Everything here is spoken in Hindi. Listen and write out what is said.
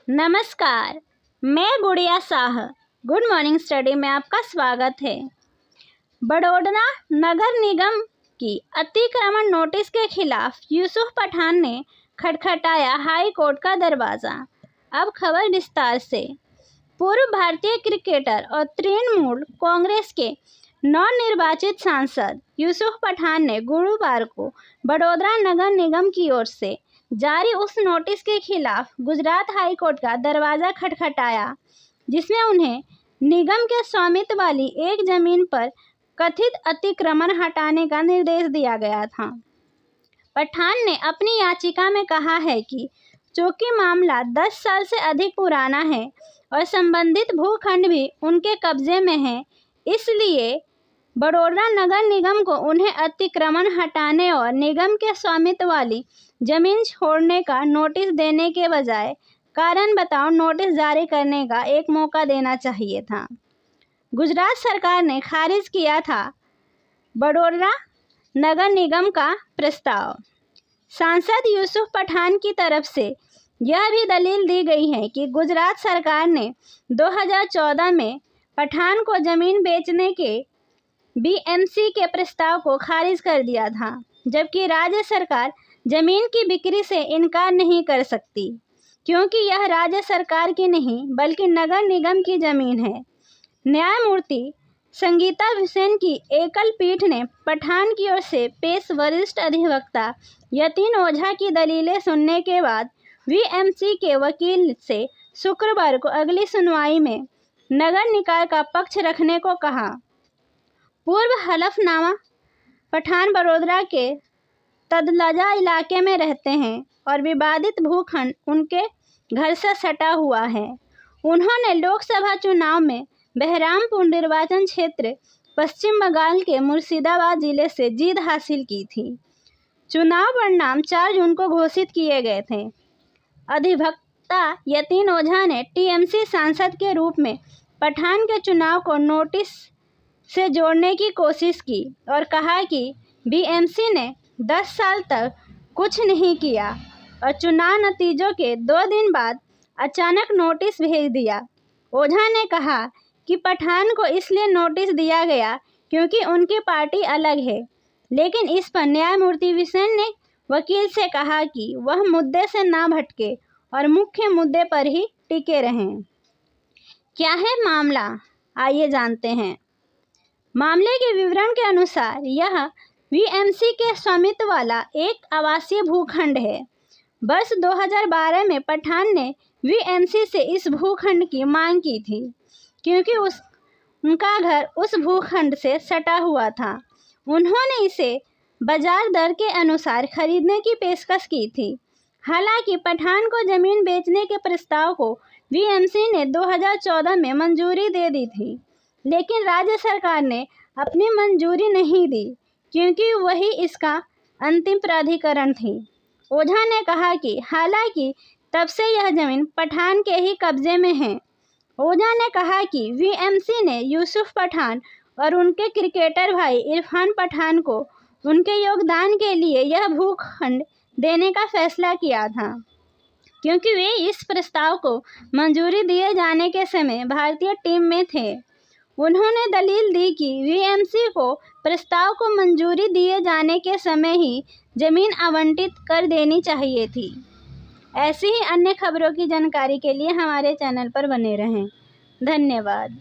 नमस्कार, मैं गुड़िया शाह। गुड मॉर्निंग स्टडी में आपका स्वागत है। बड़ौदा नगर निगम की अतिक्रमण नोटिस के खिलाफ यूसुफ पठान ने खटखटाया हाई कोर्ट का दरवाज़ा। अब खबर विस्तार से। पूर्व भारतीय क्रिकेटर और तृणमूल कांग्रेस के नवनिर्वाचित सांसद यूसुफ पठान ने गुरुवार को बड़ौदा नगर निगम की ओर से जारी उस नोटिस के खिलाफ गुजरात हाई कोर्ट का दरवाज़ा खटखटाया जिसमें उन्हें निगम के स्वामित्व वाली एक जमीन पर कथित अतिक्रमण हटाने का निर्देश दिया गया था। पठान ने अपनी याचिका में कहा है कि चूंकि मामला 10 साल से अधिक पुराना है और संबंधित भूखंड भी उनके कब्जे में है, इसलिए बड़ौदा नगर निगम को उन्हें अतिक्रमण हटाने और निगम के स्वामित्व वाली जमीन छोड़ने का नोटिस देने के बजाय कारण बताओ नोटिस जारी करने का एक मौका देना चाहिए था। गुजरात सरकार ने खारिज किया था बड़ौदा नगर निगम का प्रस्ताव। सांसद यूसुफ पठान की तरफ से यह भी दलील दी गई है कि गुजरात सरकार ने 2014 में पठान को जमीन बेचने के बीएमसी के प्रस्ताव को खारिज कर दिया था, जबकि राज्य सरकार जमीन की बिक्री से इनकार नहीं कर सकती क्योंकि यह राज्य सरकार की नहीं बल्कि नगर निगम की जमीन है। न्यायमूर्ति संगीता हुसैन की एकल पीठ ने पठान की ओर से पेश वरिष्ठ अधिवक्ता यतीन ओझा की दलीलें सुनने के बाद बीएमसी के वकील से शुक्रवार को अगली सुनवाई में नगर निकाय का पक्ष रखने को कहा। पूर्व हलफनामा पठान बड़ौदा के तदलजा इलाके में रहते हैं और विवादित भूखंड उनके घर से सटा हुआ है। उन्होंने लोकसभा चुनाव में बहरामपुर निर्वाचन क्षेत्र पश्चिम बंगाल के मुर्शिदाबाद जिले से जीत हासिल की थी। चुनाव परिणाम 4 जून को घोषित किए गए थे। अधिवक्ता यतीन ओझा ने टीएमसी सांसद के रूप में पठान के चुनाव को नोटिस से जोड़ने की कोशिश की और कहा कि बीएमसी ने 10 साल तक कुछ नहीं किया और चुनाव नतीजों के 2 दिन बाद अचानक नोटिस भेज दिया। ओझा ने कहा कि पठान को इसलिए नोटिस दिया गया क्योंकि उनकी पार्टी अलग है, लेकिन इस पर न्यायमूर्ति हुसैन ने वकील से कहा कि वह मुद्दे से ना भटके और मुख्य मुद्दे पर ही टिके रहें। क्या है मामला, आइए जानते हैं। मामले के विवरण के अनुसार यह बीएमसी के स्वामित्व वाला एक आवासीय भूखंड है। वर्ष 2012 में पठान ने बीएमसी से इस भूखंड की मांग की थी क्योंकि उनका घर उस भूखंड से सटा हुआ था। उन्होंने इसे बाजार दर के अनुसार खरीदने की पेशकश की थी। हालांकि पठान को जमीन बेचने के प्रस्ताव को बीएमसी ने 2014 में मंजूरी दे दी थी, लेकिन राज्य सरकार ने अपनी मंजूरी नहीं दी क्योंकि वही इसका अंतिम प्राधिकरण थी। ओझा ने कहा कि हालांकि तब से यह जमीन पठान के ही कब्जे में है। ओझा ने कहा कि बीएमसी ने यूसुफ पठान और उनके क्रिकेटर भाई इरफान पठान को उनके योगदान के लिए यह भूखंड देने का फैसला किया था क्योंकि वे इस प्रस्ताव को मंजूरी दिए जाने के समय भारतीय टीम में थे। उन्होंने दलील दी कि बीएमसी को प्रस्ताव को मंजूरी दिए जाने के समय ही जमीन आवंटित कर देनी चाहिए थी। ऐसी ही अन्य खबरों की जानकारी के लिए हमारे चैनल पर बने रहें। धन्यवाद।